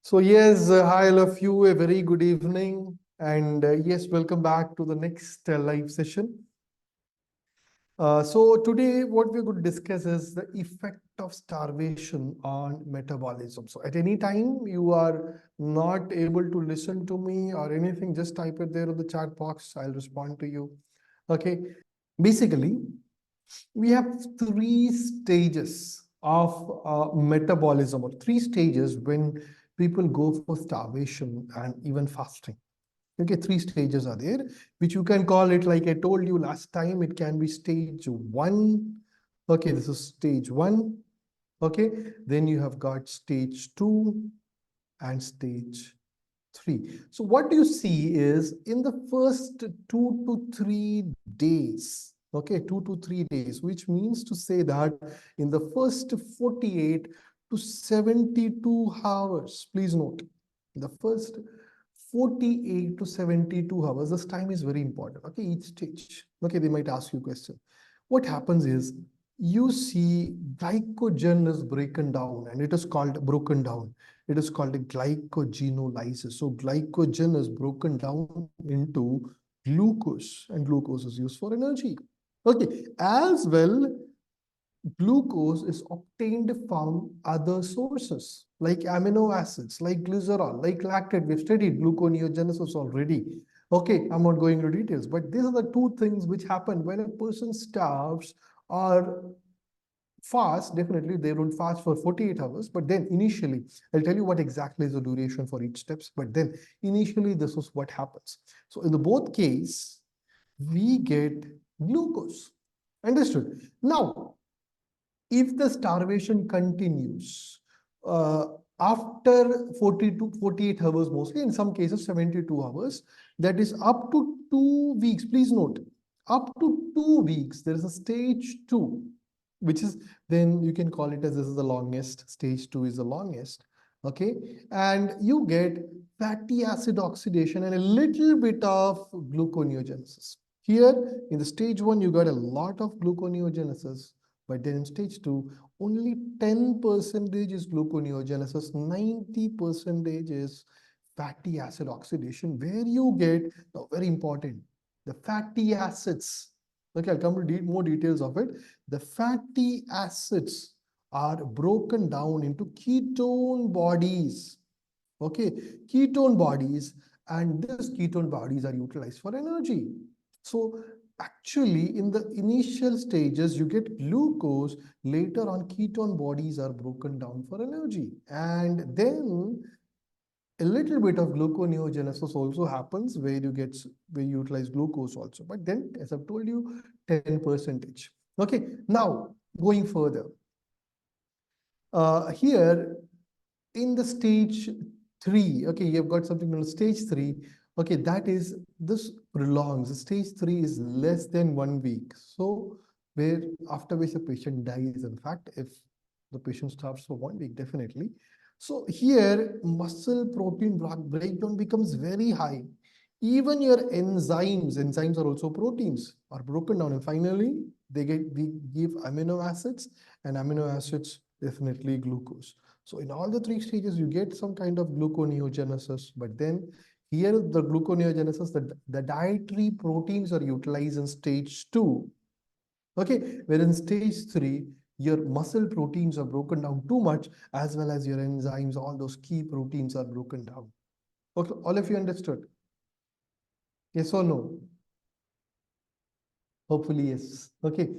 So yes, hi all of you, a very good evening, and yes, welcome back to the next live session. So today what we're going to discuss is the effect of starvation on metabolism. So at any time you are not able to listen to me or anything, just type it there in the chat box. I'll respond to you. Okay. Basically, we have three stages of metabolism, or three stages when people go for starvation and even fasting. Okay, three stages are there, which you can call it, like I told you last time, it can be stage one. Okay, this is stage one. Okay, then you have got stage two and stage three. So what you see is in the first 2 to 3 days, okay, 2 to 3 days, which means to say that in the first 48 to 72 hours, please note, the first 48 to 72 hours, this time is very important. Okay, each stage. Okay, they might ask you a question. What happens is you see glycogen is broken down, and it is called broken down. It is called a glycogenolysis. So glycogen is broken down into glucose, and glucose is used for energy. Okay, as well, glucose is obtained from other sources like amino acids, like glycerol, like lactate. We've studied gluconeogenesis already. Okay, I'm not going into details, but these are the two things which happen when a person starves or fast. Definitely they don't fast for 48 hours, but then initially I'll tell you what exactly is the duration for each steps, but then initially this is what happens. So in the both case we get glucose. Understood? Now if the starvation continues uh, after 40 to 48 hours, mostly in some cases 72 hours, that is up to 2 weeks. Please note, up to 2 weeks, there is a stage two, which is, then you can call it as this is the longest. Stage two is the longest. Okay, and you get fatty acid oxidation and a little bit of gluconeogenesis. Here in the stage one, you got a lot of gluconeogenesis, but then in stage two, only 10% is gluconeogenesis, 90% is fatty acid oxidation, where you get, now very important, the fatty acids. Okay, I'll come to more details of it. The fatty acids are broken down into ketone bodies. Okay, ketone bodies, and these ketone bodies are utilized for energy. So actually, in the initial stages, you get glucose. Later on, ketone bodies are broken down for energy. And then a little bit of gluconeogenesis also happens where you utilize glucose also. But then, as I've told you, 10%. Okay, now going further. Here in the stage three, okay, you've got something on stage three. Okay, that is, this prolongs. Stage three is less than 1 week. So where after which the patient dies, in fact, if the patient starves for 1 week, definitely. So here muscle protein breakdown becomes very high. Even your enzymes are also proteins, are broken down, and finally we give amino acids, and amino acids definitely glucose. So in all the three stages, you get some kind of gluconeogenesis, but then here the gluconeogenesis, the dietary proteins are utilized in stage two. Okay, where in stage three, your muscle proteins are broken down too much, as well as your enzymes, all those key proteins are broken down. Okay, all of you understood? Yes or no? Hopefully, yes. Okay,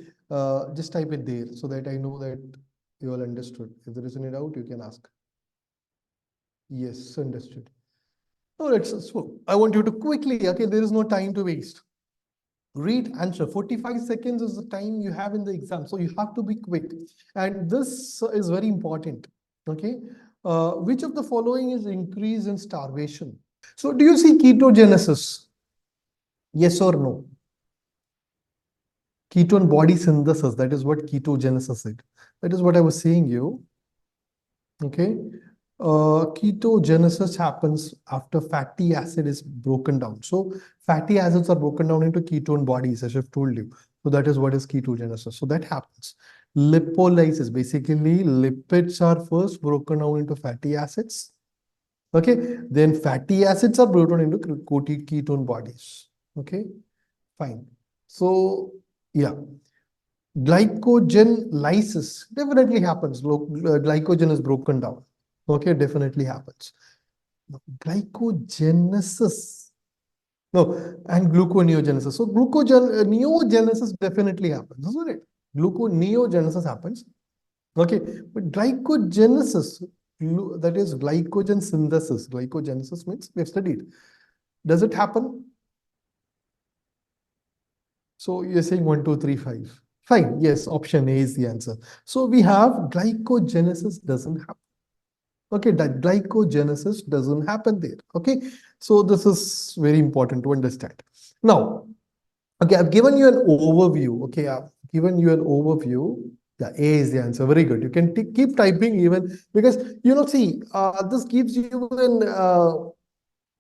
just type it there so that I know that you all understood. If there is any doubt, you can ask. Yes, understood. All right, so I want you to quickly, okay, there is no time to waste. Read answer. 45 seconds is the time you have in the exam. So you have to be quick. And this is very important. Okay. Which of the following is increase in starvation? So do you see ketogenesis? Yes or no? Ketone body synthesis. That is what ketogenesis is. That is what I was saying you. Okay. Ketogenesis happens after fatty acid is broken down. So fatty acids are broken down into ketone bodies, as I've told you. So that is what is ketogenesis. So that happens. Lipolysis, basically lipids are first broken down into fatty acids. Okay, then fatty acids are broken into ketone bodies. Okay, fine. So, yeah, glycogen lysis definitely happens. Glycogen is broken down. Okay, definitely happens. Glycogenesis. No, and gluconeogenesis. So neogenesis definitely happens, isn't it? Gluconeogenesis happens. Okay, but glycogenesis, that is glycogen synthesis. Glycogenesis means we have studied. Does it happen? So you're saying 1, 2, 3, 5. Fine. Yes, option A is the answer. So we have glycogenesis doesn't happen. Okay, that glycogenesis doesn't happen there. Okay, so this is very important to understand. Now, okay, I've given you an overview. Okay, I've given you an overview. Yeah, A is the answer. Very good. You can keep typing even because, see, this gives you an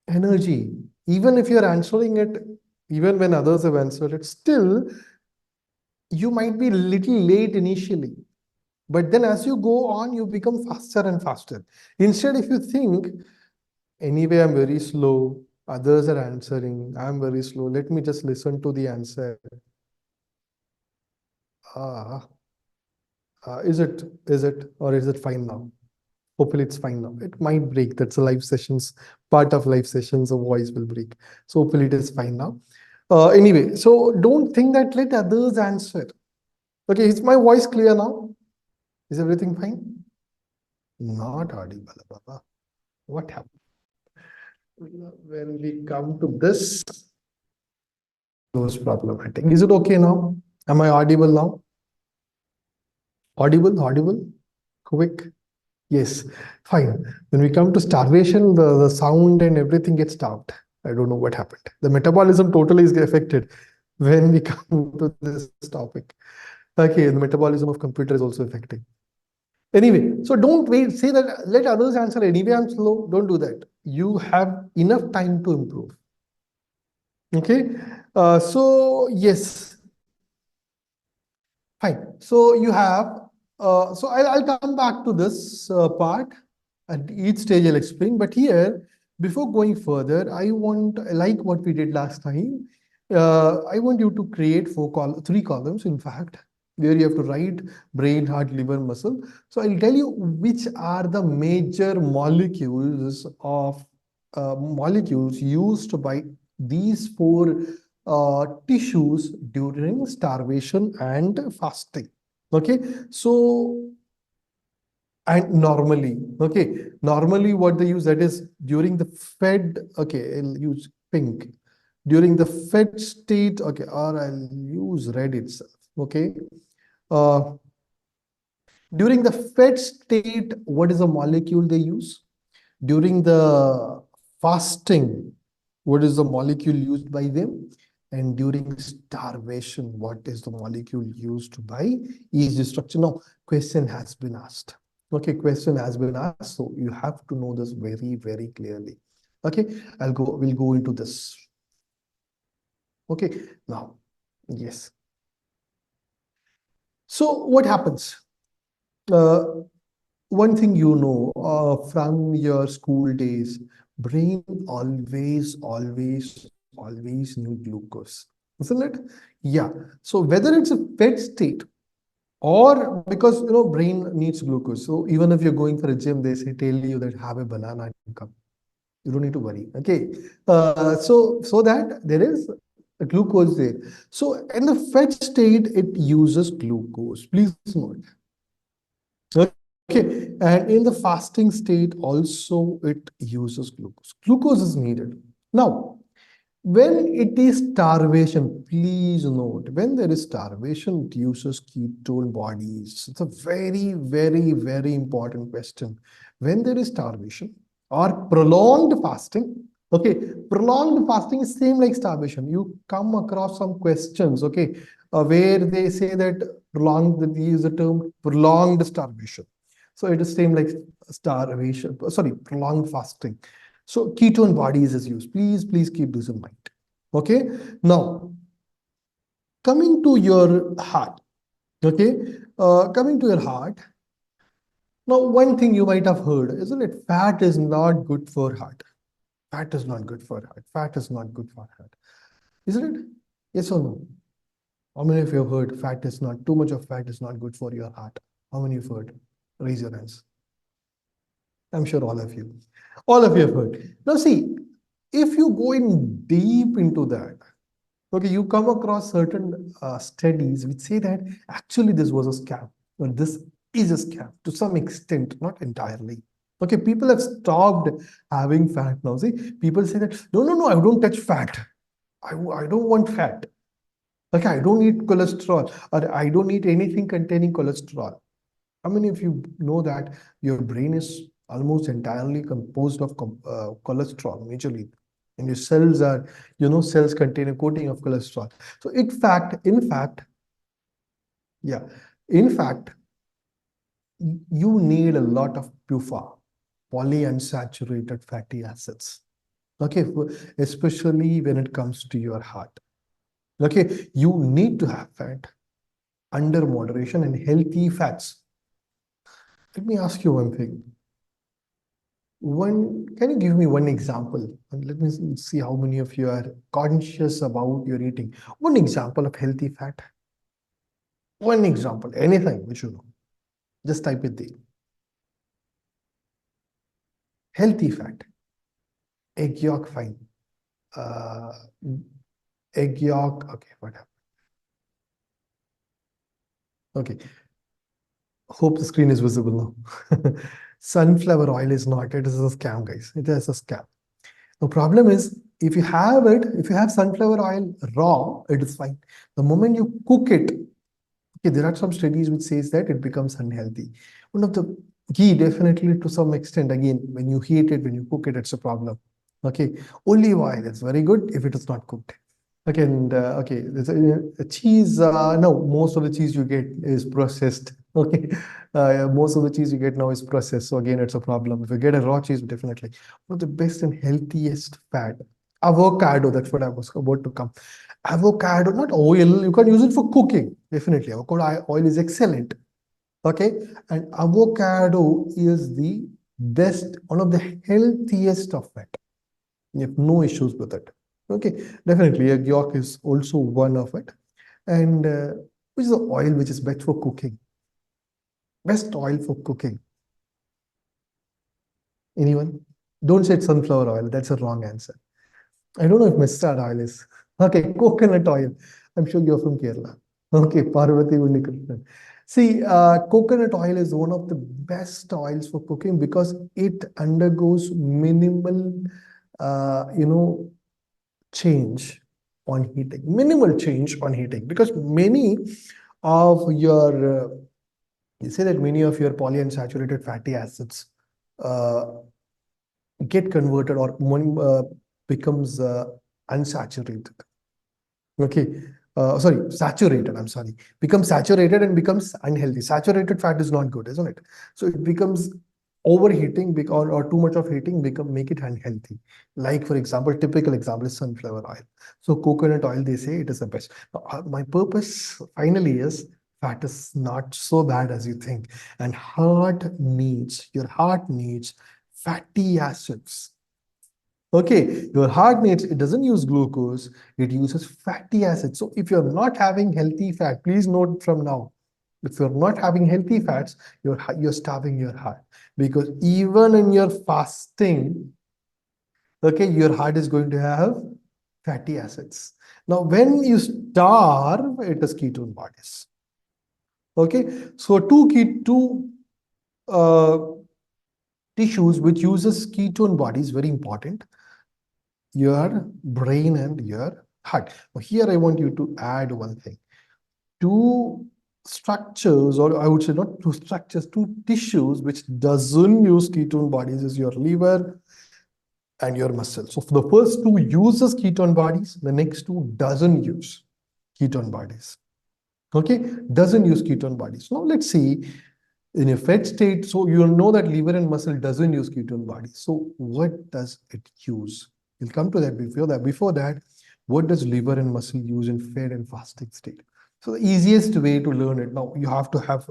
energy. Even if you're answering it, even when others have answered it, still you might be a little late initially. But then as you go on, you become faster and faster. Instead, if you think, anyway, I'm very slow, others are answering, I'm very slow, let me just listen to the answer. Ah, or is it fine now? Hopefully it's fine now. It might break. That's a live sessions, part of live sessions, a voice will break. So hopefully it is fine now. Anyway, so don't think that let others answer. Okay, is my voice clear now? Is everything fine? Not audible, Baba. What happened? When we come to this, those problematic. Is it okay now? Am I audible now? Audible? Quick. Yes, fine. When we come to starvation, the sound and everything gets stopped. I don't know what happened. The metabolism totally is affected when we come to this topic. Okay, the metabolism of computer is also affecting. Anyway, so don't wait, say that let others answer anyway, I'm slow. Don't do that. You have enough time to improve. Okay, so yes, fine. So you have, so I'll come back to this part. At each stage I'll explain. But here, before going further, I want, like what we did last time, I want you to create 3 columns, in fact, where you have to write brain, heart, liver, muscle. So I'll tell you which are the major molecules used by these 4 tissues during starvation and fasting. Okay, so and normally what they use, that is during the fed, okay, I'll use pink, during the fed state, okay, or I'll use red itself. Okay, uh, during the fed state, what is the molecule they use? During the fasting, what is the molecule used by them? And during starvation, what is the molecule used by each structure? Now, question has been asked. Okay, question has been asked, so you have to know this very, very clearly. Okay, we'll go into this. Okay, now, yes. So what happens? Uh, One thing from your school days, brain always need glucose, isn't it? Yeah. So whether it's a fed state or because brain needs glucose. So even if you're going for a gym, they tell you that have a banana and come. You don't need to worry. Okay. So that there is a glucose there. So in the fed state, it uses glucose. Please note. Okay, and in the fasting state also it uses glucose. Glucose is needed. Now, when it is starvation, please note, when there is starvation, it uses ketone bodies. It's a very, very, very important question. When there is starvation or prolonged fasting, okay, prolonged fasting is same like starvation. You come across some questions, okay, where they say that they use the term prolonged starvation. So it is same like starvation, sorry, prolonged fasting. So ketone bodies is used. Please keep this in mind. Okay. Now, coming to your heart. Okay. Coming to your heart. Now, one thing you might have heard, isn't it? Fat is not good for heart. Fat is not good for heart. Fat is not good for heart. Isn't it? Yes or no? How many of you have heard fat is not, too much of fat is not good for your heart? How many have heard? Raise your hands. I'm sure all of you. All of you have heard. Now see, if you go in deep into that, okay, you come across certain studies which say that actually this was a scam, or this is a scam to some extent, not entirely. Okay, people have stopped having fat now. See, people say that, no, no, no, I don't touch fat. I don't want fat. Okay, I don't eat cholesterol, or I don't eat anything containing cholesterol. How many of you know that your brain is almost entirely composed of cholesterol, majorly, and your cells are, cells contain a coating of cholesterol. So, yeah, in fact, you need a lot of PUFA, polyunsaturated fatty acids. Okay, especially when it comes to your heart. Okay, you need to have fat under moderation and healthy fats. Let me ask you one thing. Can you give me one example? And let me see how many of you are conscious about your eating. One example of healthy fat. One example, anything which you know. Just type it there. Healthy fat. Egg yolk, fine. Uh, Egg yolk, okay, whatever. Okay. Hope the screen is visible now. Sunflower oil is not. It is a scam, guys. It is a scam. The problem is, if you have it, if you have sunflower oil raw, it is fine. The moment you cook it, okay, there are some studies which says that it becomes unhealthy. One of the ghee, definitely to some extent, again, when you heat it, when you cook it, it's a problem. Okay, olive oil is very good if it is not cooked. Okay, and okay, there's a cheese. No, most of the cheese you get is processed. Okay, most of the cheese you get now is processed. So again, it's a problem. If you get a raw cheese, definitely one of the best and healthiest fat. Avocado. That's what I was about to come. Avocado, not oil. You can use it for cooking. Definitely, avocado oil is excellent. Okay, and avocado is the best, one of the healthiest of fat. You have no issues with it. Okay, definitely egg yolk is also one of it. And which is the oil which is best for cooking? Best oil for cooking. Anyone? Don't say sunflower oil. That's a wrong answer. I don't know if mustard oil is. Okay, coconut oil. I'm sure you're from Kerala. Okay, Parvati Unnikrishnan. See, coconut oil is one of the best oils for cooking because it undergoes minimal, change on heating, minimal change on heating, because many of your, you say that many of your polyunsaturated fatty acids uh, get converted or becomes unsaturated. Okay. Sorry, saturated. I'm sorry. Becomes saturated and becomes unhealthy. Saturated fat is not good, isn't it? So it becomes overheating because or too much of heating make it unhealthy. Like for example, typical example is sunflower oil. So coconut oil, they say it is the best. Now, my purpose finally is fat is not so bad as you think, and your heart needs fatty acids. Okay, your heart needs, it doesn't use glucose, it uses fatty acids. So if you're not having healthy fat, please note from now, if you're not having healthy fats, you're starving your heart. Because even in your fasting, okay, your heart is going to have fatty acids. Now, when you starve, it is ketone bodies. Okay, so two uh, tissues which uses ketone bodies, very important, your brain and your heart. Now, here I want you to add one thing. Two structures, or I would say not two structures, two tissues which doesn't use ketone bodies is your liver and your muscle. So for the first two uses ketone bodies, the next two doesn't use ketone bodies. Okay, doesn't use ketone bodies. Now let's see in a fed state, so you know that liver and muscle doesn't use ketone bodies. So what does it use? We'll come to that before that. Before that, what does liver and muscle use in fed and fasting state? So the easiest way to learn it, now you have to have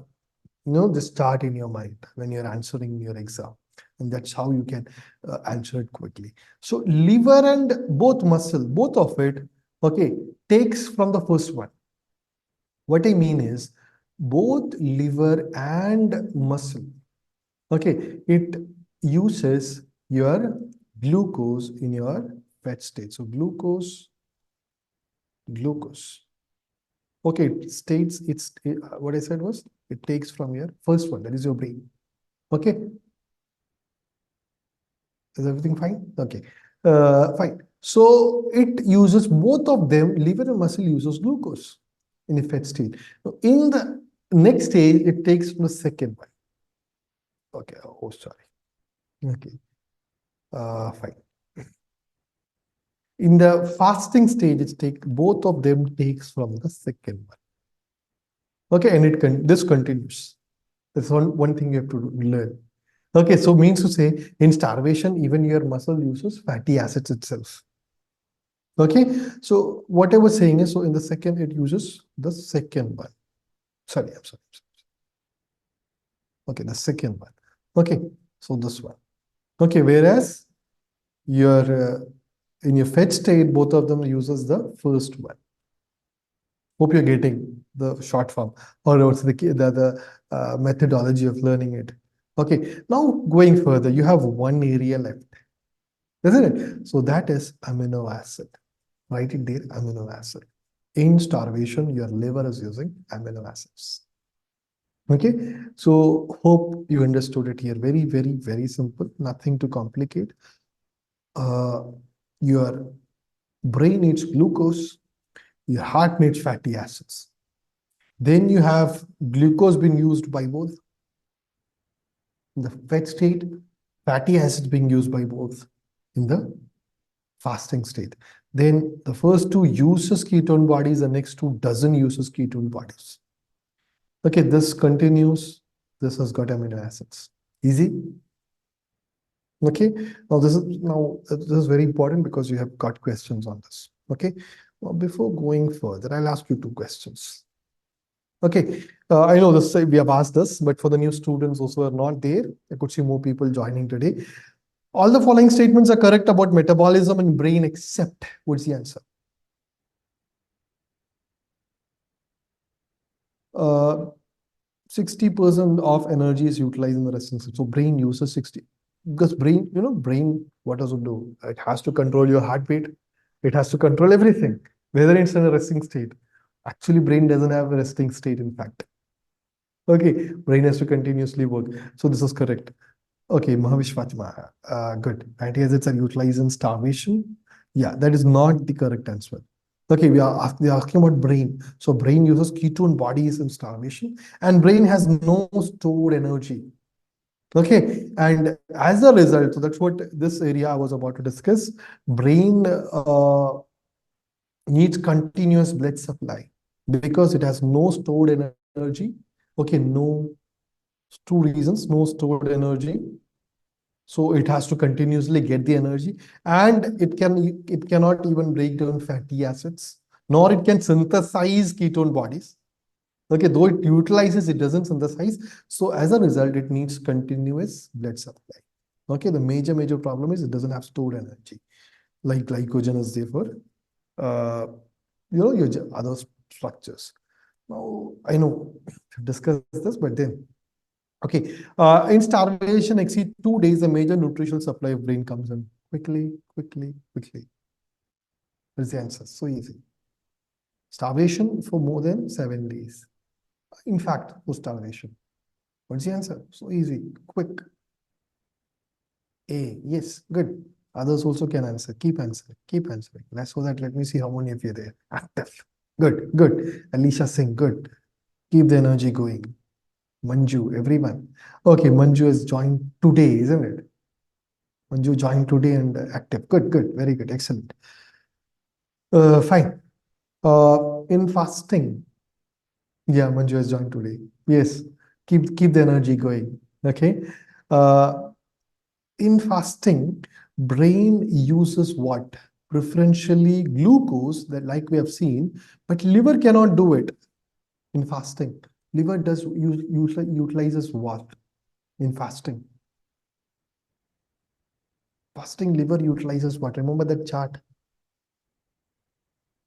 just start in your mind when you're answering your exam, and that's how you can answer it quickly. So liver and both of it, okay, takes from the first one. What I mean is both liver and muscle, okay, it uses your glucose in your fat state. So glucose. Okay, it states what I said was it takes from your first one, that is your brain. Okay, is everything fine? Okay, fine. So it uses both of them, liver and muscle uses glucose in a fat state. Now, in the next stage, it takes from the second one. Okay, oh, sorry. Okay, fine. In the fasting stage, it take both of them takes from the second one. Okay, and this continues. That's one thing you have to learn. Okay, so means to say in starvation, even your muscle uses fatty acids itself. Okay, so what I was saying is, so in the second, it uses the second one. Sorry, I'm sorry. Okay, the second one. Okay, so this one. Okay, whereas your in your fed state, both of them uses the first one. Hope you're getting the short form or also the methodology of learning it. Okay, now going further, you have one area left, isn't it? So that is amino acid. Write it there, amino acid. In starvation, your liver is using amino acids. Okay, so hope you understood it here. Very, very, very simple. Nothing to complicate. Uh, your brain needs glucose. Your heart needs fatty acids. Then you have glucose being used by both. In the fat state, fatty acids being used by both in the fasting state. Then the first two uses ketone bodies, the next two doesn't uses ketone bodies. Okay, this continues. This has got amino acids. Easy. Okay. Now this is very important because you have got questions on this. Okay. Well, before going further, I'll ask you two questions. Okay. I know this we have asked this, but for the new students also are not there, I could see more people joining today. All the following statements are correct about metabolism and brain, except what's the answer? 60% of energy is utilized in the resting state. So brain uses 60 because brain, what does it do? It has to control your heartbeat. It has to control everything, whether it's in a resting state. Actually, brain doesn't have a resting state, in fact. Okay, brain has to continuously work. So this is correct. Okay, Mahavish Fatima, good. Anti-acids are utilized in starvation. Yeah, that is not the correct answer. Okay, we are asking about brain. So brain uses ketone bodies in starvation, and brain has no stored energy. Okay, and as a result, so that's what this area I was about to discuss. Brain needs continuous blood supply because it has no stored energy. Okay, two reasons, no stored energy. So it has to continuously get the energy, and it cannot even break down fatty acids, nor it can synthesize ketone bodies. Okay, though it utilizes, it doesn't synthesize. So as a result, it needs continuous blood supply. Okay, the major problem is it doesn't have stored energy, like glycogen is there for your other structures. Now I know we've discussed this, but then okay, in starvation exceed 2 days, a major nutritional supply of brain comes in quickly. What is the answer? So easy. Starvation for more than 7 days. In fact, for starvation. What's the answer? So easy, quick. A, yes, good. Others also can answer. Keep answering, keep answering. Let's so that let me see how many of you are there. Active. Good. Alicia Singh, good. Keep the energy going. Manju, everyone. Okay, Manju has joined today, isn't it? Manju joined today and active. Good. Very good. Excellent. Fine. In fasting, yeah, Manju has joined today. Yes, keep the energy going. Okay. Uh, in fasting, brain uses what? Preferentially glucose, that like we have seen, but liver cannot do it in fasting. Liver does utilizes what in fasting? Fasting liver utilizes what? Remember that chart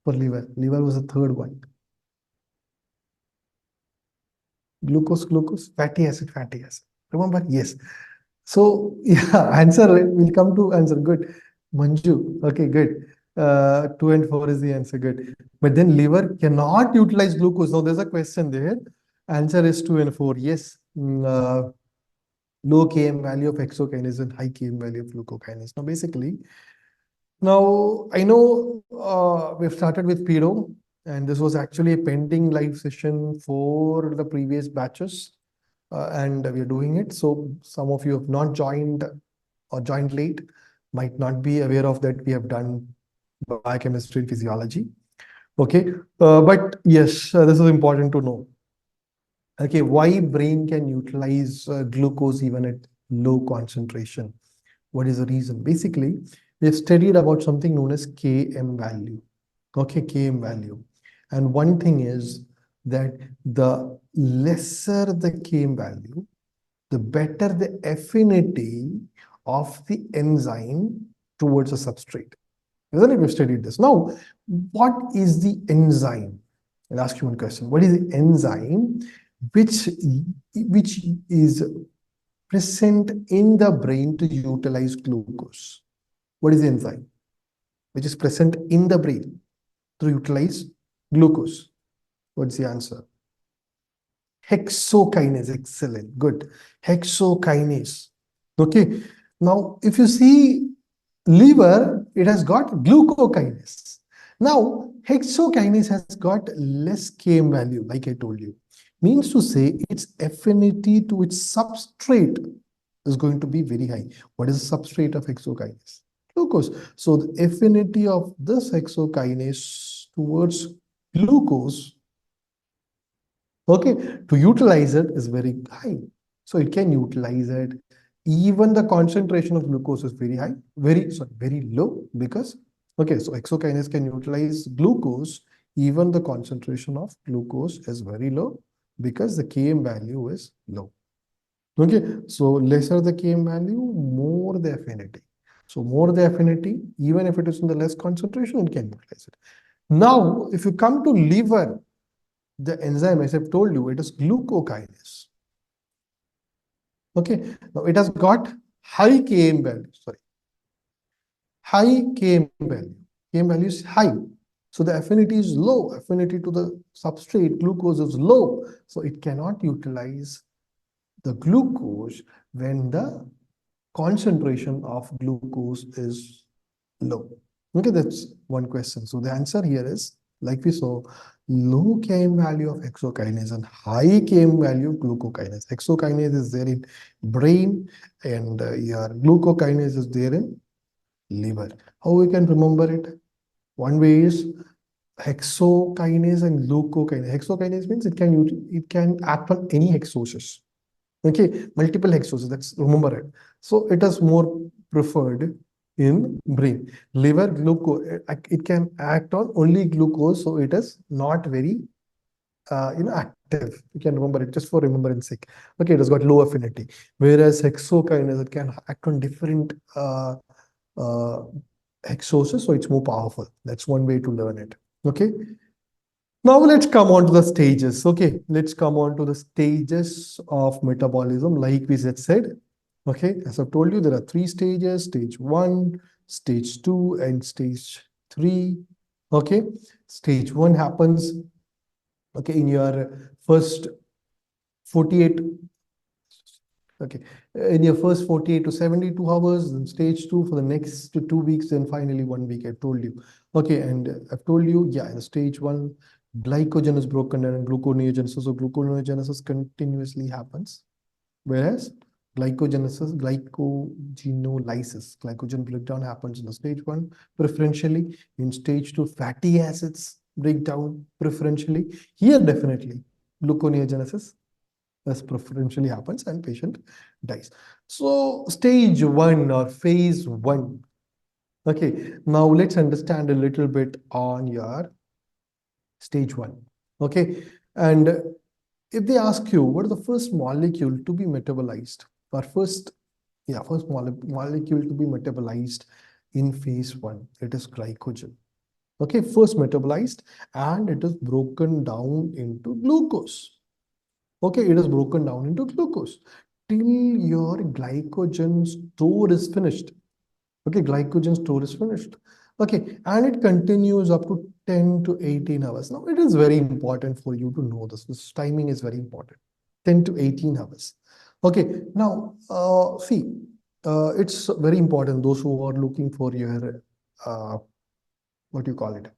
for liver. Liver was the third one. Glucose, fatty acid, fatty acid. Remember? Yes. So yeah, answer will come to answer. Good. Manju. Okay, good. 2 and 4 is the answer. Good. But then liver cannot utilize glucose. Now there's a question there. Answer is 2 and 4. Yes. Low Km value of hexokinase and high Km value of glucokinase. Now basically, now I know we've started with pedo, and this was actually a pending live session for the previous batches, and we're doing it. So some of you have not joined or joined late, might not be aware of that we have done biochemistry and physiology. Okay, but yes, this is important to know. Okay, why brain can utilize glucose even at low concentration? What is the reason? Basically, we have studied about something known as Km value. Okay, Km value. And one thing is that the lesser the Km value, the better the affinity of the enzyme towards a substrate. Isn't it? We've studied this. Now, what is the enzyme? I'll ask you one question. What is the enzyme which is present in the brain to utilize glucose? What is the enzyme which is present in the brain to utilize glucose? What's the answer? Hexokinase. Excellent. Good. Hexokinase. Okay. Now, if you see liver, it has got glucokinase. Now, hexokinase has got less Km value, like I told you. Means to say its affinity to its substrate is going to be very high. What is the substrate of hexokinase? Glucose. So the affinity of this hexokinase towards glucose, okay, to utilize it is very high. So it can utilize it. Even the concentration of glucose is very high, very low, because, okay, so hexokinase can utilize glucose, even the concentration of glucose is very low because the Km value is low. Okay, so lesser the Km value, more the affinity. So more the affinity, even if it is in the less concentration, it can utilize it. Now, if you come to liver, the enzyme, as I've told you, it is glucokinase. Okay, now it has got high Km value, sorry, high Km value. Km value is high. So the affinity is low. Affinity to the substrate, glucose, is low. So it cannot utilize the glucose when the concentration of glucose is low. Okay, that's one question. So the answer here is, like we saw, low Km value of hexokinase and high Km value of glucokinase. Hexokinase is there in brain, and your glucokinase is there in liver. How we can remember it? One way is hexokinase and glucokinase. Hexokinase means it can act on any hexoses. Okay, multiple hexoses. That's, remember it. So it is more preferred in brain. Liver, glucose, it can act on only glucose, so it is not very active. You can remember it just for remembrance sake. Okay, it has got low affinity. Whereas hexokinase, it can act on different uh, hexoses, so it's more powerful. That's one way to learn it. Okay. Now let's come on to the stages. Okay, let's come on to the stages of metabolism, like we had said. Okay, as I've told you, there are 3 stages: stage 1, stage 2, and stage 3. Okay, stage 1 happens, okay, in your first 48, okay, in your first 48 to 72 hours, then stage 2 for the next 2 weeks, then finally 1 week, I've told you. Okay, and I've told you, yeah, in stage 1, glycogen is broken down and gluconeogenesis. So gluconeogenesis continuously happens, whereas glycogen breakdown happens in the stage 1 preferentially. In stage 2, fatty acids breakdown preferentially. Here, definitely, gluconeogenesis as preferentially happens and patient dies. So stage 1 or phase 1. Okay, now let's understand a little bit on your stage 1. Okay, and if they ask you what is the first molecule to be metabolized, or first molecule to be metabolized in phase 1, it is glycogen. Okay, first metabolized, and it is broken down into glucose. Okay, it is broken down into glucose till your glycogen store is finished. Okay, glycogen store is finished. Okay, and it continues up to 10 to 18 hours. Now, it is very important for you to know this. This timing is very important. 10 to 18 hours. Okay, now, see, it's very important. Those who are looking for your, what do you call it?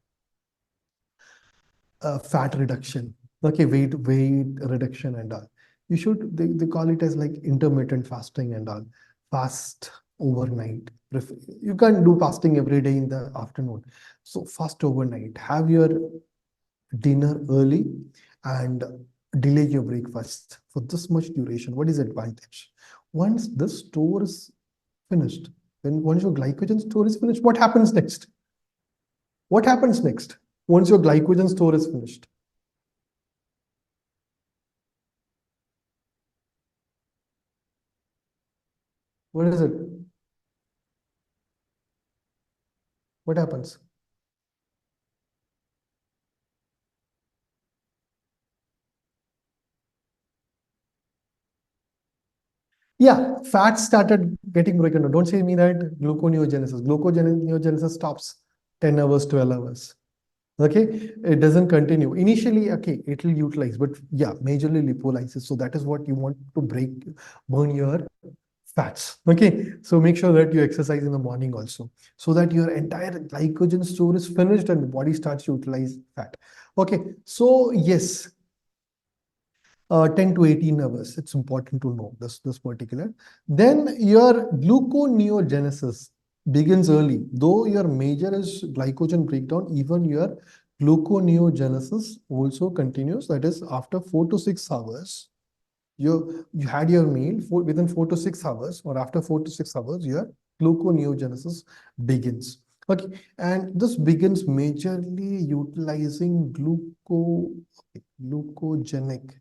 Fat reduction. Okay, weight reduction and all. You should, they call it as like intermittent fasting and all. Fast overnight. You can't do fasting every day in the afternoon. So fast overnight. Have your dinner early and delay your breakfast for this much duration. What is the advantage? Once the store is finished, once your glycogen store is finished, what happens next? What happens next once your glycogen store is finished? What is it? What happens? Yeah, fats started getting broken down. Don't say me that gluconeogenesis. Gluconeogenesis stops 10 hours, 12 hours. Okay, it doesn't continue. Initially, okay, it will utilize, but yeah, majorly lipolysis. So that is what you want to burn your fats. Okay, so make sure that you exercise in the morning also, so that your entire glycogen store is finished and the body starts to utilize fat. Okay, so yes, 10 to 18 hours. It's important to know this particular. Then your gluconeogenesis begins early. Though your major is glycogen breakdown, even your gluconeogenesis also continues. That is, after 4 to 6 hours, you had your meal, within 4 to 6 hours, or after 4 to 6 hours, your gluconeogenesis begins. Okay, and this begins majorly utilizing glucogenic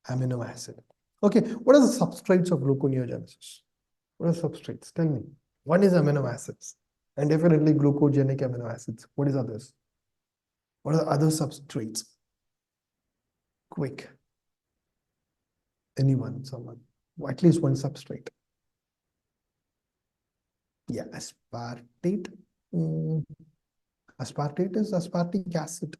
amino acid. Okay, what are the substrates of gluconeogenesis? What are substrates? Tell me. One is amino acids, and definitely glucogenic amino acids. What is others? What are the other substrates? Quick. Anyone, someone. At least one substrate. Yeah, aspartate. Mm, Aspartate is aspartic acid,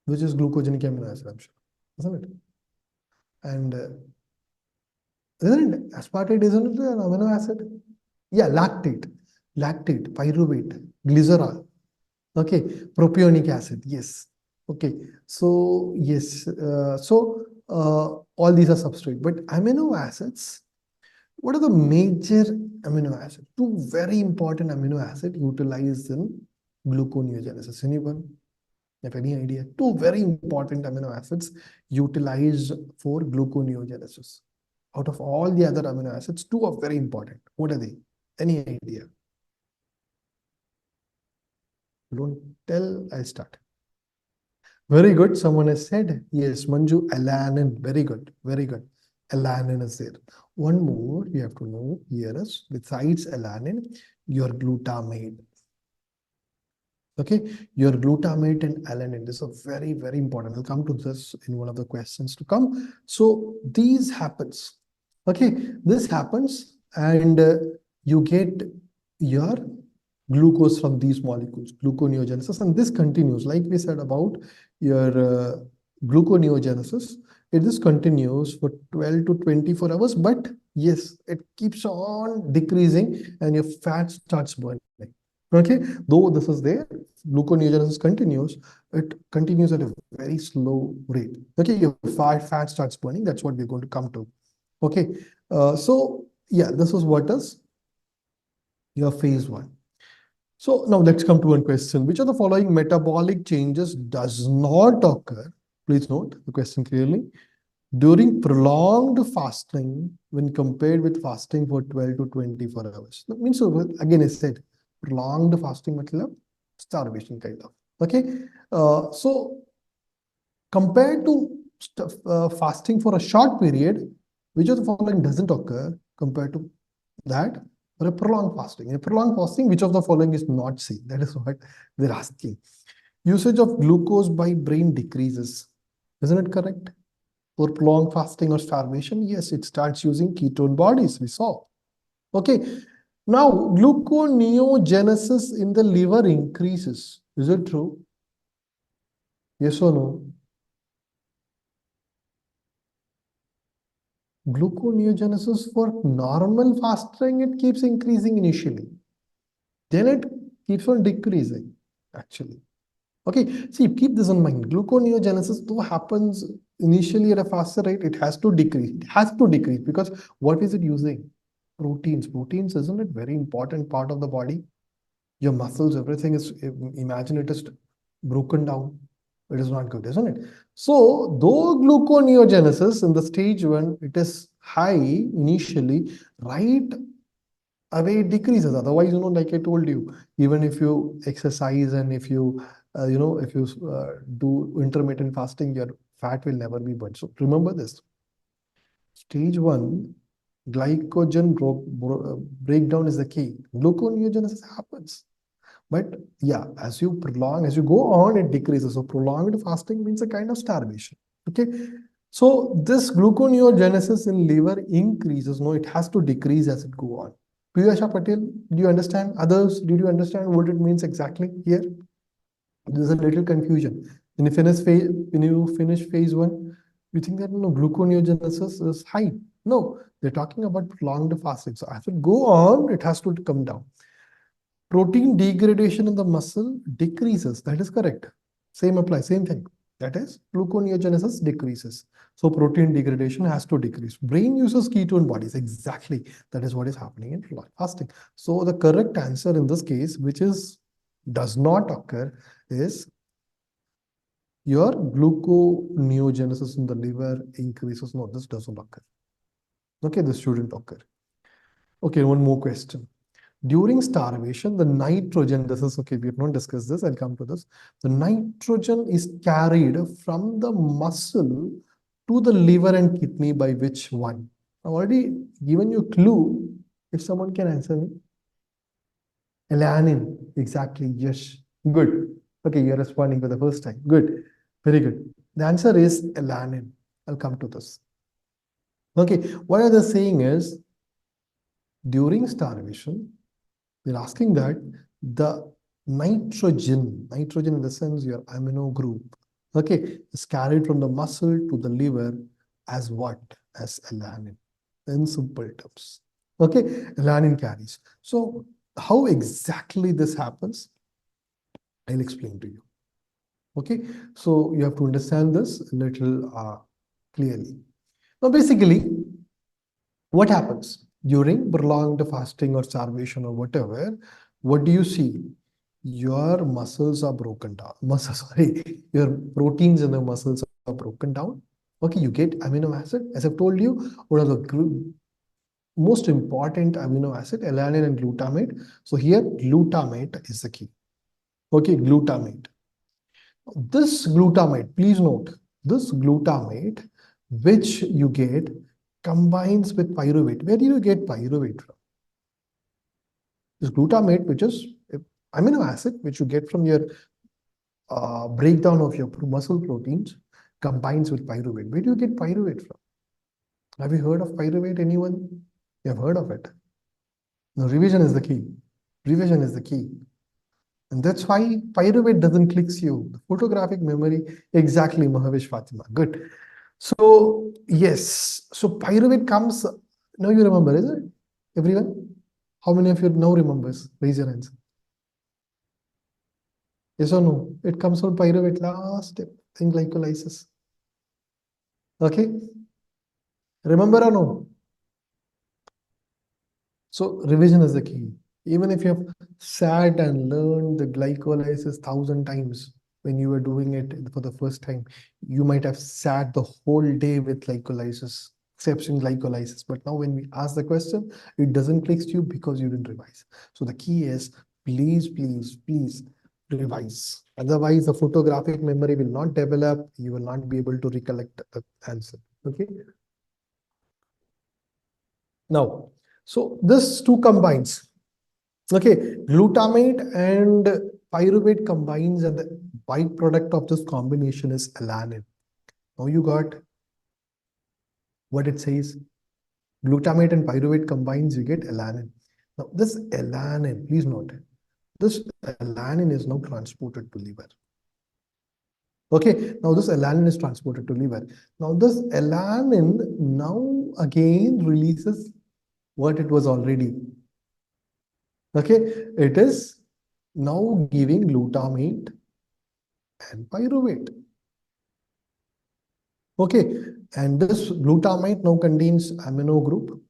which is glucogenic amino acid, I'm sure, isn't it? And isn't it? Aspartate isn't it an amino acid? Yeah, lactate, pyruvate, glycerol. Okay, propionic acid. Yes. Okay. So yes. All these are substrate, but amino acids. What are the major amino acids? Two very important amino acids utilized in gluconeogenesis. Anyone have any idea? Two very important amino acids utilized for gluconeogenesis. Out of all the other amino acids, two are very important. What are they? Any idea? Don't tell, I'll start. Very good. Someone has said, yes, Manju, alanine. Very good. Very good. Alanine is there. One more you have to know here is, besides alanine, your glutamate. Okay, your glutamate and alanine. This is very, very important. I'll come to this in one of the questions to come. So these happens. Okay, this happens, and you get your glucose from these molecules, gluconeogenesis, and this continues. Like we said about your gluconeogenesis, it just continues for 12 to 24 hours, but yes, it keeps on decreasing and your fat starts burning. Okay, though this is there, gluconeogenesis continues, it continues at a very slow rate. Okay, your fat starts burning. That's what we're going to come to. Okay, so yeah, this is what is your phase 1. So now let's come to one question. Which of the following metabolic changes does not occur? Please note the question clearly. During prolonged fasting when compared with fasting for 12 to 24 hours. That means, again, I said, prolonged fasting, matlab, starvation kind of. Okay, so compared to fasting for a short period, which of the following doesn't occur compared to that for a prolonged fasting? In a prolonged fasting, which of the following is not seen? That is what they're asking. Usage of glucose by brain decreases. Isn't it correct? For prolonged fasting or starvation, yes, it starts using ketone bodies, we saw. Okay, now gluconeogenesis in the liver increases. Is it true? Yes or no? Gluconeogenesis for normal fasting, it keeps increasing initially. Then it keeps on decreasing, actually. Okay, see, keep this in mind. Gluconeogenesis, though happens initially at a faster rate, it has to decrease. It has to decrease because what is it using? Proteins. Proteins, isn't it very important part of the body? Your muscles, everything is, imagine it is broken down. It is not good, isn't it? So, though gluconeogenesis in the stage one, it is high initially, right away it decreases. Otherwise, like I told you, even if you exercise and if you, if you do intermittent fasting, your fat will never be burned. So remember this. Stage one, glycogen breakdown is the key. Gluconeogenesis happens. But yeah, as you prolong, as you go on, it decreases. So prolonged fasting means a kind of starvation. Okay. So this gluconeogenesis in liver increases. No, it has to decrease as it go on. Piyasha Patel, do you understand? Others, did you understand what it means exactly here? There's a little confusion. When you finish phase one, you think that no, gluconeogenesis is high. No, they're talking about prolonged fasting. So as it go on, it has to come down. Protein degradation in the muscle decreases. That is correct. Same applies, same thing. That is, gluconeogenesis decreases. So protein degradation has to decrease. Brain uses ketone bodies. Exactly. That is what is happening in fasting. So the correct answer in this case, which is does not occur, is your gluconeogenesis in the liver increases. No, this doesn't occur. Okay, this shouldn't occur. Okay, one more question. During starvation, the nitrogen, this is okay, we have not discussed this, I'll come to this. The nitrogen is carried from the muscle to the liver and kidney by which one? I've already given you a clue, if someone can answer me. Alanine, exactly, yes, good. Okay, you're responding for the first time, good, very good. The answer is alanine. I'll come to this. Okay, what are they saying is, during starvation, we're asking that the nitrogen in the sense your amino group, okay, is carried from the muscle to the liver as what? As alanine, in simple terms. Okay, alanine carries. So how exactly this happens? I'll explain to you. Okay, so you have to understand this a little clearly. Now, basically, what happens during prolonged fasting or starvation or whatever? What do you see? Your muscles are broken down. Sorry, your proteins in the muscles are broken down. Okay, you get amino acid. As I've told you, what are the most important amino acid? Alanine and glutamate. So here, glutamate is the key. Okay, glutamate. This glutamate, please note, this glutamate, which you get, combines with pyruvate. Where do you get pyruvate from? This glutamate, which is amino acid, which you get from your breakdown of your muscle proteins, combines with pyruvate. Where do you get pyruvate from? Have you heard of pyruvate, anyone? You have heard of it. Now, revision is the key. Revision is the key. And that's why pyruvate doesn't click you. The photographic memory, exactly, Mahavish Fatima. Good. So, yes. So, pyruvate comes, now you remember, is it? Everyone? How many of you now remembers? Raise your hands. Yes or no? It comes from pyruvate last step in glycolysis. Okay? Remember or no? So revision is the key. Even if you have sat and learned the glycolysis 1,000 times when you were doing it for the first time, you might have sat the whole day with glycolysis, exception glycolysis. But now when we ask the question, it doesn't click to you because you didn't revise. So the key is please, please, please revise. Otherwise, the photographic memory will not develop. You will not be able to recollect the answer. Okay. Now, so this two combines. Okay, glutamate and pyruvate combines, and the byproduct of this combination is alanine. Now you got what it says. Glutamate and pyruvate combines, you get alanine. Now this alanine, please note, this alanine is now transported to liver. Okay, now this alanine is transported to liver. Now this alanine now again releases what it was already. Okay, it is now giving glutamate and pyruvate. Okay, and this glutamate now contains amino group,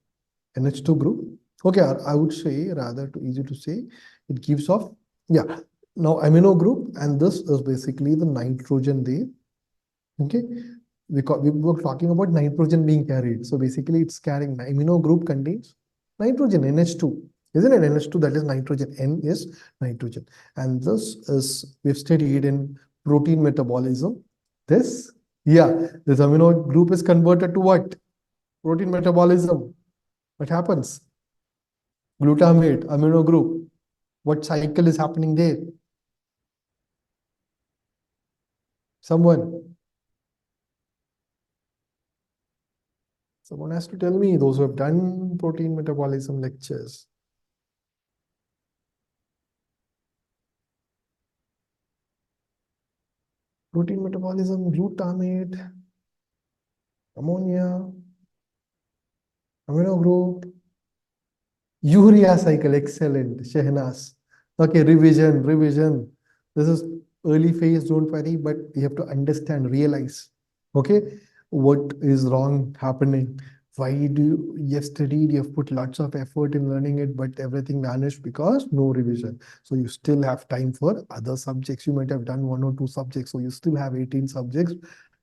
NH2 group. Okay, I would say, rather too easy to say, it gives off, yeah, now amino group, and this is basically the nitrogen there. Okay, we were talking about nitrogen being carried. So basically it's carrying, amino group contains nitrogen, NH2. Isn't it? NH2, that is nitrogen. N is nitrogen. And this is, we've studied in protein metabolism. This, yeah, this amino group is converted to what? Protein metabolism. What happens? Glutamate, amino group. What cycle is happening there? Someone has to tell me, those who have done protein metabolism lectures. Protein metabolism, glutamate, ammonia, amino group, urea cycle, excellent, Shehnas. Okay, revision. This is early phase, don't worry, but you have to understand, realize, okay, what is wrong happening. Why do you have studied, you have put lots of effort in learning it, but everything vanished because no revision. So you still have time for other subjects. You might have done 1 or 2 subjects, so you still have 18 subjects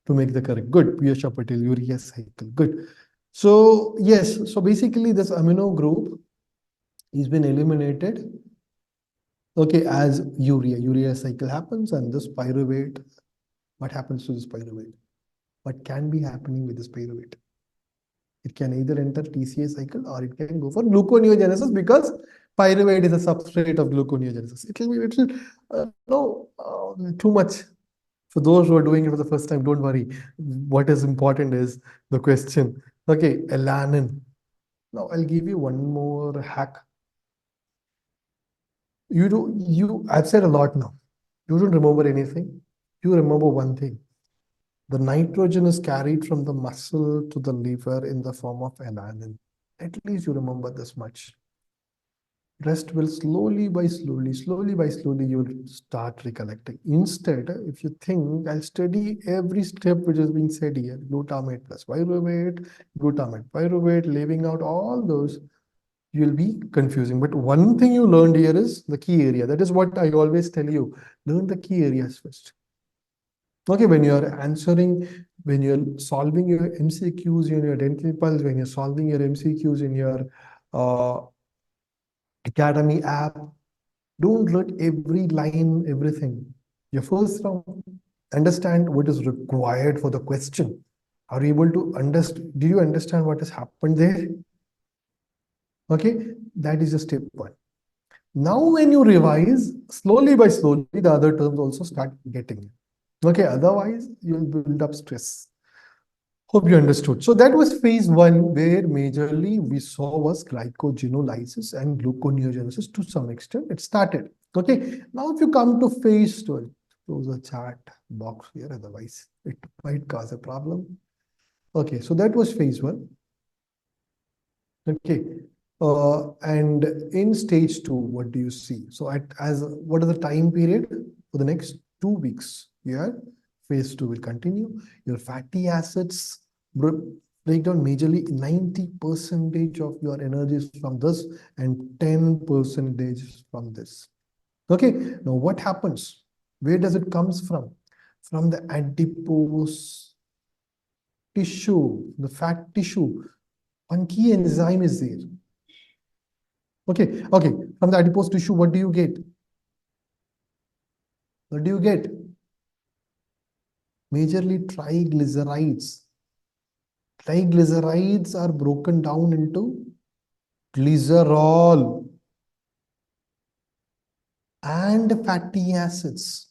to make the correct. Good, Piyush Patel, urea cycle, good. So yes, so basically this amino group has been eliminated, okay, as urea cycle happens, and this pyruvate, what happens to this pyruvate? What can be happening with this pyruvate? It can either enter TCA cycle or it can go for gluconeogenesis, because pyruvate is a substrate of gluconeogenesis. It will be too much. For those who are doing it for the first time, don't worry. What is important is the question. Okay, alanine. Now I'll give you one more hack. I've said a lot now. You don't remember anything. You remember one thing. The nitrogen is carried from the muscle to the liver in the form of alanine. At least you remember this much. Rest will slowly by slowly, you will start recollecting. Instead, if you think, I'll study every step which has been said here, glutamate plus pyruvate, leaving out all those, you'll be confusing. But one thing you learned here is the key area. That is what I always tell you. Learn the key areas first. Okay, when you're answering, when you're solving your MCQs in your dental pulse, when you're solving your MCQs in your Academy app, don't learn every line, everything. Your first round, understand what is required for the question. Are you able to understand? Do you understand what has happened there? Okay, that is the step 1. Now, when you revise, slowly by slowly, the other terms also start getting it. Okay, otherwise, you'll build up stress. Hope you understood. So that was phase 1, where majorly we saw was glycogenolysis and gluconeogenesis to some extent. It started. Okay, now if you come to phase 2, close the chat box here, otherwise it might cause a problem. Okay, so that was phase 1. Okay, and in stage 2, what do you see? So what is the time period for the next 2 weeks? Yeah, phase 2 will continue. Your fatty acids break down majorly. 90% of your energy is from this and 10% from this. Okay, now what happens? Where does it comes from? From the adipose tissue, the fat tissue. One key enzyme is there. Okay. From the adipose tissue, what do you get? What do you get? Majorly triglycerides. Triglycerides are broken down into glycerol and fatty acids.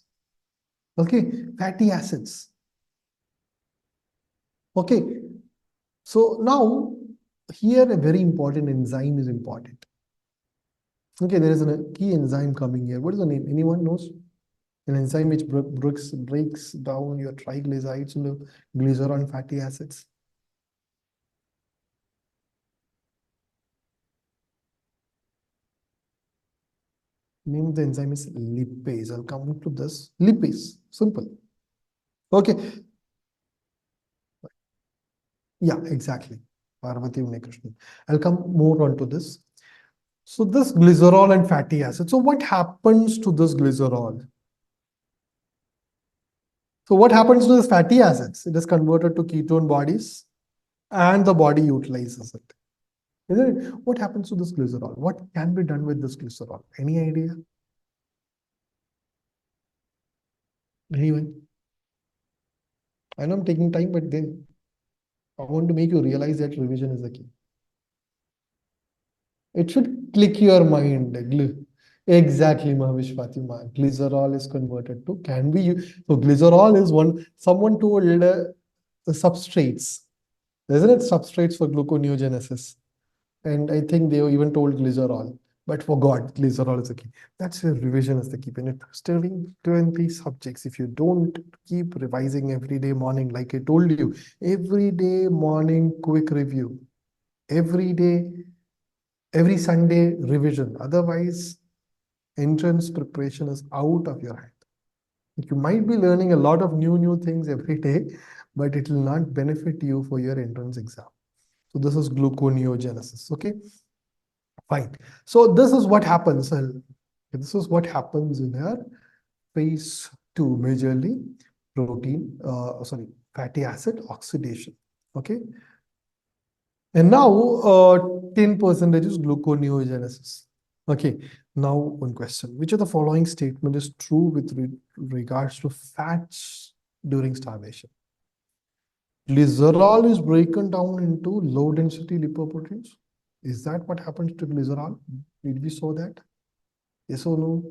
Okay, fatty acids. Okay, so now here a very important enzyme is important. Okay, there is a key enzyme coming here. What is the name? Anyone knows? An enzyme which breaks down your triglycerides into glycerol fatty acids. Name of the enzyme is lipase. I'll come to this. Lipase. Simple. Okay. Yeah, exactly. Parvati Unikrishnan. I'll come more onto this. So this glycerol and fatty acid. So what happens to this glycerol? So what happens to this fatty acids? It is converted to ketone bodies and the body utilizes it. Isn't it? What happens to this glycerol? What can be done with this glycerol? Any idea? Anyone? I know I'm taking time, but then I want to make you realize that revision is the key. It should click your mind. Exactly, Mahavish Fatima. Glycerol is converted to can be used. So glycerol is one. Someone told the substrates, isn't it? Substrates for gluconeogenesis, and I think they even told glycerol, but forgot glycerol is the key. That's where revision is the key. When you're studying 20 subjects, if you don't keep revising every day morning, like I told you, every day morning quick review, every day, every Sunday revision. Otherwise, entrance preparation is out of your hand. You might be learning a lot of new things every day, but it will not benefit you for your entrance exam. So this is gluconeogenesis. Okay, fine. So this is what happens. This is what happens in our phase 2, majorly fatty acid oxidation. Okay. And now 10% is gluconeogenesis. Okay, now one question. Which of the following statement is true with regards to fats during starvation? Glycerol is broken down into low density lipoproteins. Is that what happens to glycerol? Did we saw that? Yes or no?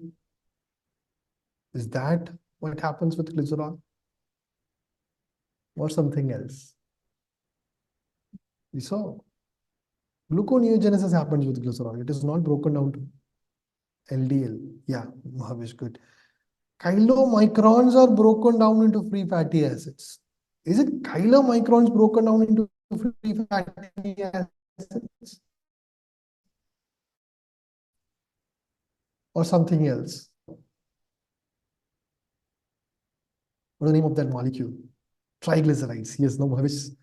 Is that what happens with glycerol? Or something else? We saw. Gluconeogenesis happens with glycerol. It is not broken down to LDL. Yeah, Mahavish, good. Chylomicrons are broken down into free fatty acids. Is it chylomicrons broken down into free fatty acids? Or something else? What's the name of that molecule? Triglycerides. Yes, no, Mahavish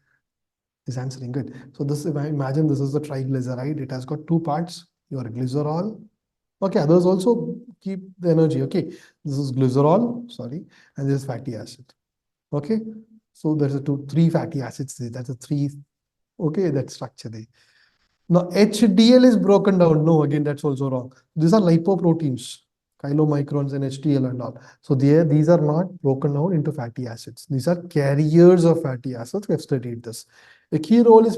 is answering good. So this, if I imagine this is the triglyceride, it has got two parts. Your glycerol. Okay, others also keep the energy. Okay, this is glycerol, sorry, and this is fatty acid. Okay, so there's three fatty acids there. That's a three. Okay, that structure there. Now HDL is broken down. No, again, that's also wrong. These are lipoproteins, chylomicrons and HDL and all. So these are not broken down into fatty acids. These are carriers of fatty acids. We have studied this. A key role is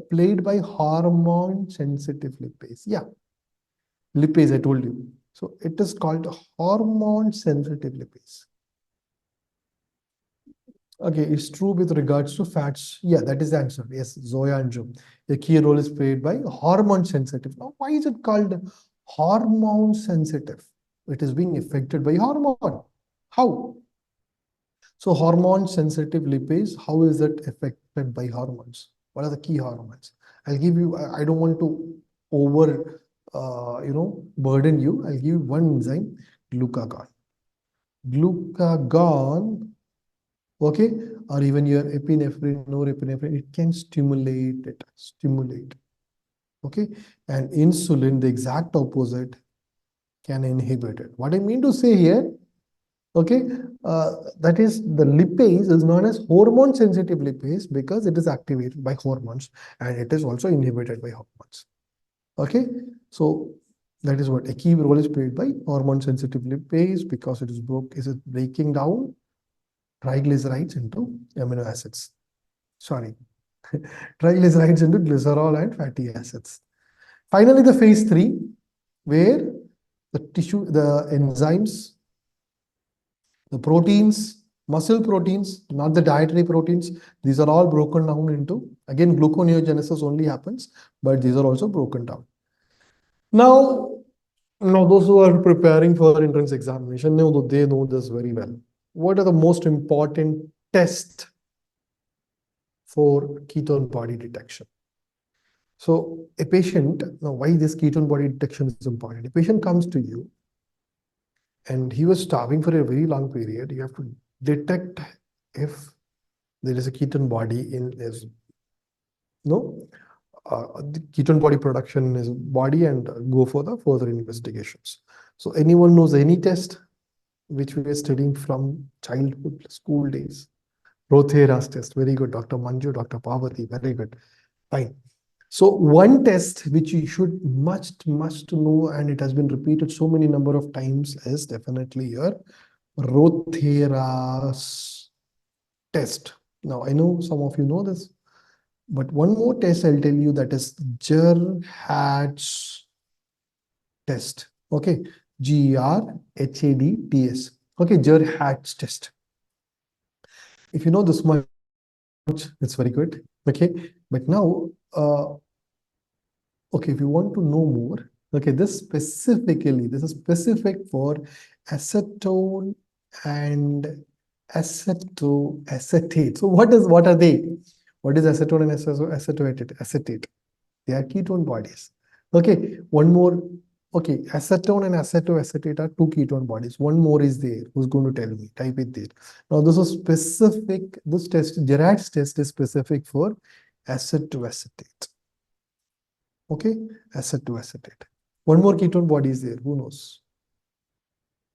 played by hormone-sensitive lipase. Yeah, lipase, I told you. So it is called hormone-sensitive lipase. Okay, it's true with regards to fats. Yeah, that is the answer. Yes, Zoya and Joe. A key role is played by hormone sensitive. Now, why is it called hormone sensitive? It is being affected by hormone. How? So, hormone sensitive lipase, how is it affected by hormones? What are the key hormones? I'll give you, I don't want to burden you. I'll give you one enzyme, glucagon. Glucagon, okay, or even your epinephrine, norepinephrine, it can stimulate, okay, and insulin, the exact opposite, can inhibit it. What I mean to say here, okay, that is the lipase is known as hormone sensitive lipase because it is activated by hormones and it is also inhibited by hormones. Okay, so That is what a key role is played by hormone sensitive lipase, because it is breaking down triglycerides into amino acids. Sorry, triglycerides into glycerol and fatty acids. Finally, the phase 3, where the enzymes, the proteins, muscle proteins, not the dietary proteins, these are all broken down into, again, gluconeogenesis only happens, but these are also broken down. Now, those who are preparing for entrance examination, they know this very well. What are the most important tests for ketone body detection? So a patient, now why this ketone body detection is important? A patient comes to you and he was starving for a very long period. You have to detect if there is a ketone body in his, the ketone body production in his body, and go for the further investigations. So anyone knows any test which we were studying from childhood, school days? Rothera's test, very good. Dr. Manju, Dr. Parvati, very good. Fine. So one test which you should must know, and it has been repeated so many number of times, is definitely your Rothera's test. Now I know some of you know this, but one more test I'll tell you, that is Gerhardt's test. Okay, Gerhardts. Okay, Gerhardt's test. If you know this much, it's very good. Okay, but now, okay, if you want to know more, okay, this is specific for acetone and acetoacetate. So what are they? What is acetone and acetate? They are ketone bodies. Okay, one more. Okay, acetone and acetoacetate are two ketone bodies. One more is there. Who's going to tell me? Type it there. Now, this is specific. This test, Gerard's test, is specific for acetoacetate. Okay, acetoacetate. One more ketone body is there. Who knows?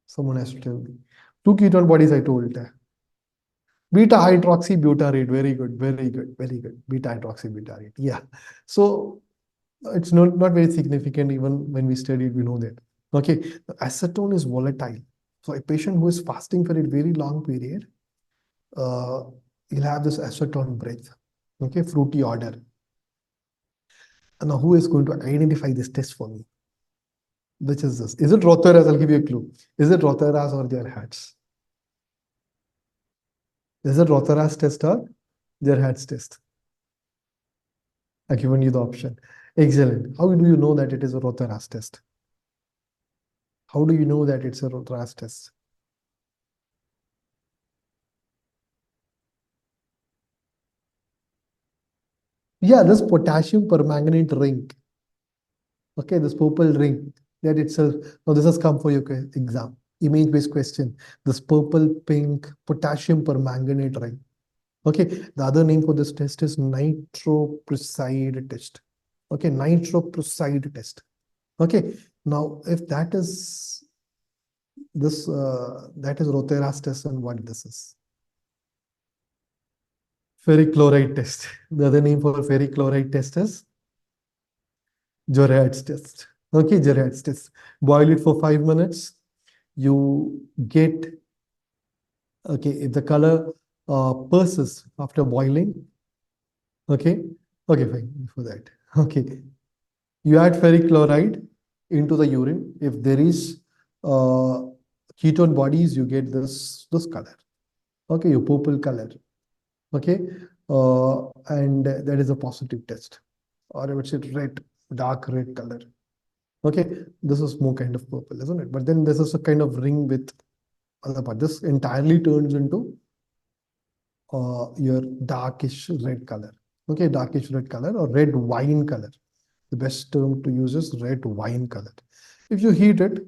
Someone has to tell me. Two ketone bodies I told. Beta hydroxybutyrate. Very good. Very good. Very good. Beta hydroxybutyrate. Yeah. So it's not very significant. Even when we studied, we know that. Okay, acetone is volatile. So a patient who is fasting for a very long period, he'll have this acetone breath. Okay, fruity odor. And now who is going to identify this test for me? Which is this? Is it Rothera's? I'll give you a clue. Is it Rothera's or Gerhardt's? Is it Rothera's test or Gerhardt's test? I've given you the option. Excellent. How do you know that it is a Rothera's test? How do you know that it's a Rothera's test? Yeah, this potassium permanganate ring. Okay, this purple ring, that itself. Now, this has come for your exam, image-based question. This purple pink potassium permanganate ring. Okay, the other name for this test is nitroprusside test. Okay, nitroprusside test. Okay, now if that is this, that is Rothera's test, and what this is? Ferric chloride test. The other name for ferric chloride test is Gerhardt's test. Okay, Gerhardt's test. Boil it for 5 minutes. You get, okay, if the color persists after boiling, okay, fine, for that. Okay, you add ferric chloride into the urine. If there is ketone bodies, you get this color. Okay, your purple color. Okay, and that is a positive test, or I would say red, dark red color. Okay, this is more kind of purple, isn't it? But then this is a kind of ring with other part. This entirely turns into your darkish red color. Okay, darkish red color or red wine color. The best term to use is red wine color. If you heat it,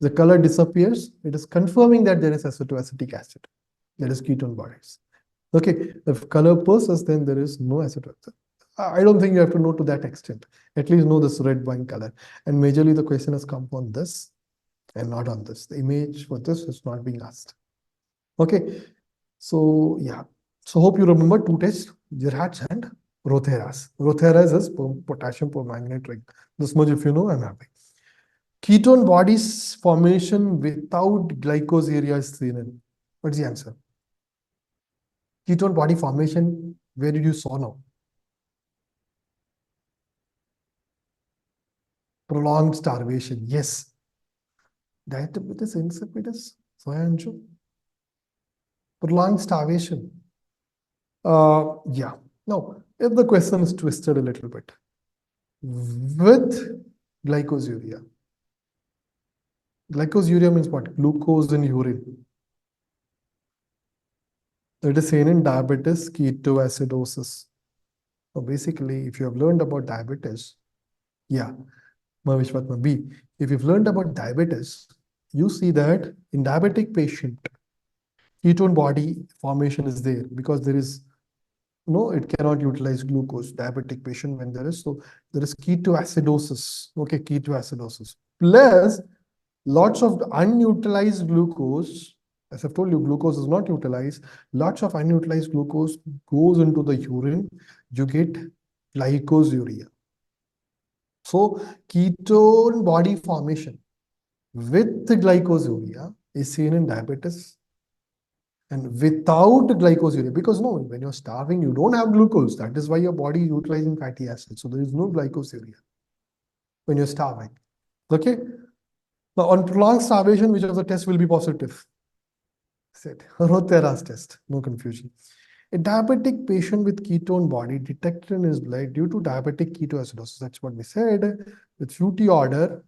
the color disappears. It is confirming that there is acetoacetic acid. That is ketone bodies. Okay, if color persists, then there is no acetoacetic. I don't think you have to know to that extent. At least know this red wine color. And majorly the question has come on this and not on this. The image for this is not being asked. Okay, so yeah. So hope you remember two tests, Gerhardt's and Rothera's. Rothera's is potassium permanganate ring. This much if you know, I'm happy. Ketone bodies formation without glycosuria is seen in. What's the answer? Ketone body formation, where did you saw now? Prolonged starvation. Yes. Diabetes insipidus. Soya anju. Prolonged starvation. Yeah. Now, if the question is twisted a little bit, with glycosuria. Glycosuria means what? Glucose in urine. It is seen in diabetes ketoacidosis. So basically, if you have learned about diabetes, yeah, Vishwatma B, if you've learned about diabetes, you see that in diabetic patient, ketone body formation is there because there is no, it cannot utilize glucose. Diabetic patient when there is, so there is ketoacidosis. Okay, ketoacidosis. Plus, lots of unutilized glucose. As I've told you, glucose is not utilized. Lots of unutilized glucose goes into the urine. You get glycosuria. So ketone body formation with glycosuria is seen in diabetes and without glycosuria, because no, when you're starving, you don't have glucose. That is why your body is utilizing fatty acids. So there is no glycosuria when you're starving. Okay. Now on prolonged starvation, which of the tests will be positive? Said Rothera's test, no confusion. A diabetic patient with ketone body detected in his blood due to diabetic ketoacidosis. That's what we said. With FUT order,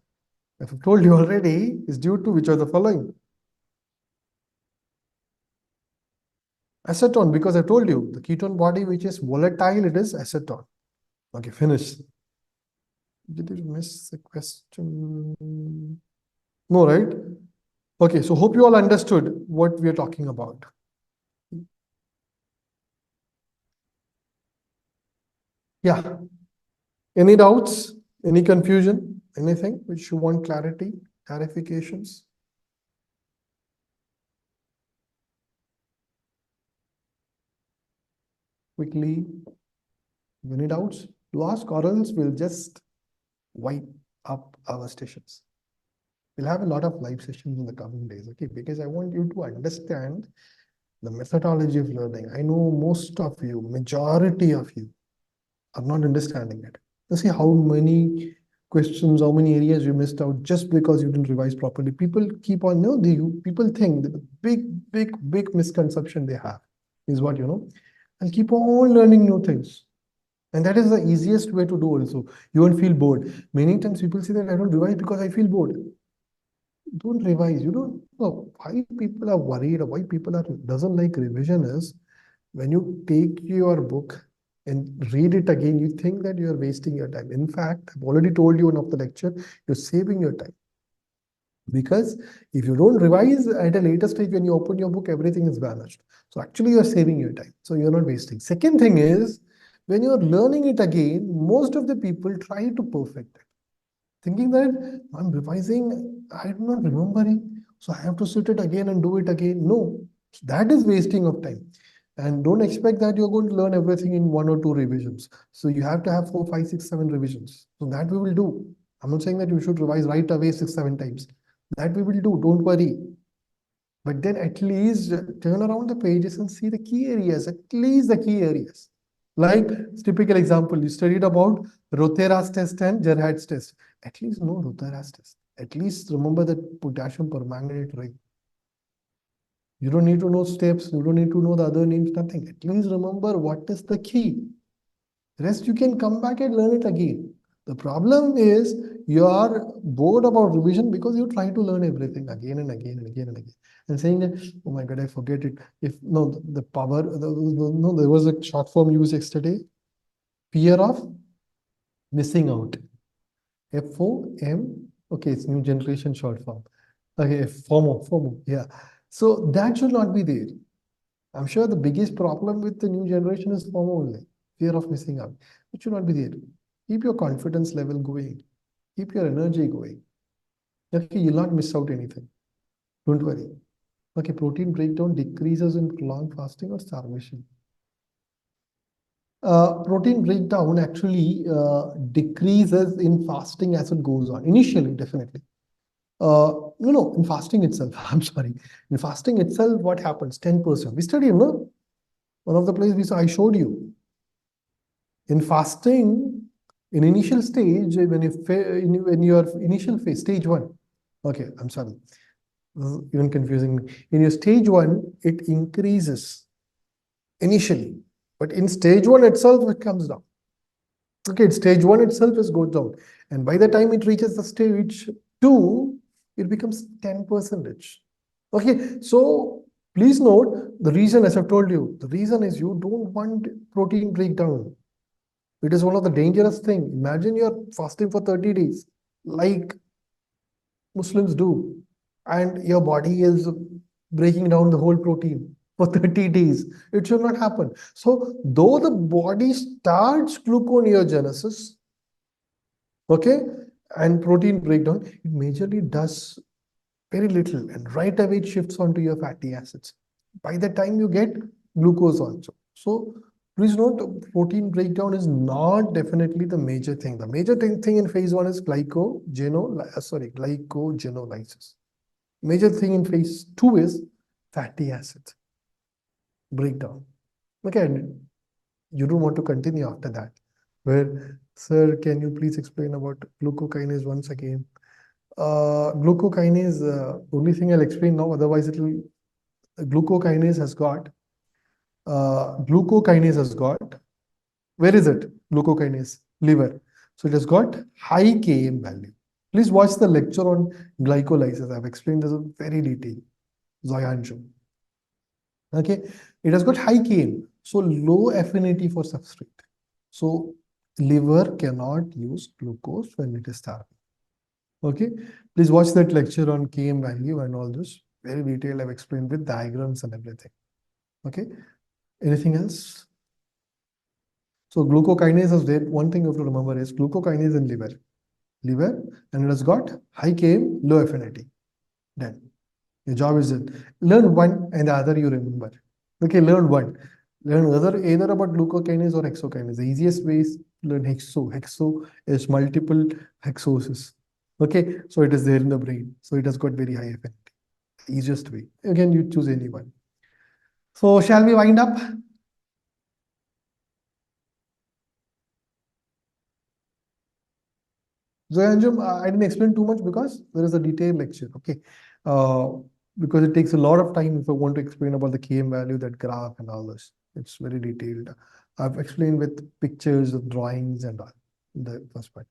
I've told you already, is due to which of the following? Acetone, because I told you, the ketone body which is volatile, it is acetone. Okay, finish. Did you miss the question? No, right? Okay, so hope you all understood what we are talking about. Yeah. Any doubts? Any confusion? Anything which you want clarity, clarifications? Quickly, any doubts? To ask or else we'll just wipe up our stations. We'll have a lot of live sessions in the coming days, okay? Because I want you to understand the methodology of learning. I know most of you, majority of you, are not understanding it. You see how many questions, how many areas you missed out just because you didn't revise properly. People keep on, no, people think that the big misconception they have is what, and keep on learning new things. And that is the easiest way to do also. You won't feel bored. Many times people say that I don't revise because I feel bored. Don't revise. You don't know why people are worried or why people are doesn't like revision is when you take your book and read it again, you think that you are wasting your time. In fact, I've already told you in of the lecture, you're saving your time. Because if you don't revise at a later stage, when you open your book, everything is vanished. So actually, you're saving your time. So you're not wasting. Second thing is, when you're learning it again, most of the people try to perfect it, thinking that I'm revising, I'm not remembering, so I have to sit it again and do it again. No, that is wasting of time. And don't expect that you're going to learn everything in 1 or 2 revisions. So you have to have 4, 5, 6, 7 revisions. So that we will do. I'm not saying that you should revise right away 6, 7 times. That we will do, don't worry. But then at least turn around the pages and see the key areas, at least the key areas. Like typical example, you studied about Rothera's test and Gerhardt's test. At least know Rothera's test. At least remember that potassium permanganate ring. You don't need to know steps. You don't need to know the other names, nothing. At least remember what is the key. Rest you can come back and learn it again. The problem is you are bored about revision because you're trying to learn everything again and again and again and again. And saying that, oh my God, I forget it. If no, the power, no, there was a short form used yesterday. Fear of missing out. FOM. Okay, it's new generation short form. Okay, FOMO. Yeah. So that should not be there. I'm sure the biggest problem with the new generation is FOMO only, fear of missing out. It should not be there. Keep your confidence level going. Keep your energy going. Okay, you'll not miss out anything. Don't worry. Okay, protein breakdown decreases in prolonged fasting or starvation. Protein breakdown actually decreases in fasting as it goes on. Initially, definitely. No, in fasting itself, I'm sorry. In fasting itself, what happens? 10%. We studied, no? One of the places I showed you. In fasting, in initial stage, when your initial phase, stage one, okay, I'm sorry, this is even confusing me. In your stage one, it increases initially, but in stage one itself, it comes down. Okay, stage one itself is goes down, and by the time it reaches the stage two, it becomes 10%. Okay, so please note the reason, as I've told you, the reason is you don't want protein breakdown. It is one of the dangerous thing. Imagine you're fasting for 30 days, like Muslims do, and your body is breaking down the whole protein for 30 days. It should not happen. So, though the body starts gluconeogenesis, okay, and protein breakdown, it majorly does very little, and right away it shifts onto your fatty acids. By the time you get glucose also. So please note, protein breakdown is not definitely the major thing. The major thing in phase one is glycogenolysis. Major thing in phase two is fatty acids breakdown. Okay, and you don't want to continue after that. Where, sir, can you please explain about glucokinase once again? Glucokinase, only thing I'll explain now, otherwise it will, glucokinase has got, glucokinase has got, where is it? Glucokinase, liver. So it has got high Km value. Please watch the lecture on glycolysis. I've explained this in very detail. Zoyanjo. Okay, it has got high Km, so low affinity for substrate. So liver cannot use glucose when it is starving. Okay, please watch that lecture on Km value and all this. Very detailed, I've explained with diagrams and everything. Okay, anything else? So glucokinase is there. One thing you have to remember is glucokinase in liver, and it has got high Km, low affinity. Done. Your job is it. Learn one and the other you remember. Okay, learn one. Learn either about glucokinase or hexokinase. The easiest way is learn hexo. Hexo is multiple hexoses. Okay, so it is there in the brain. So it has got very high affinity. The easiest way. Again, you choose any one. So shall we wind up? Zoyanjum, I didn't explain too much because there is a detailed lecture. Okay, uh, because it takes a lot of time if I want to explain about the Km value, that graph and all this. It's very detailed. I've explained with pictures, drawings, and all in the first part.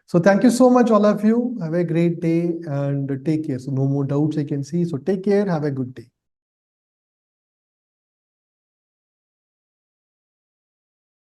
So thank you so much, all of you. Have a great day and take care. So no more doubts I can see. So take care. Have a good day.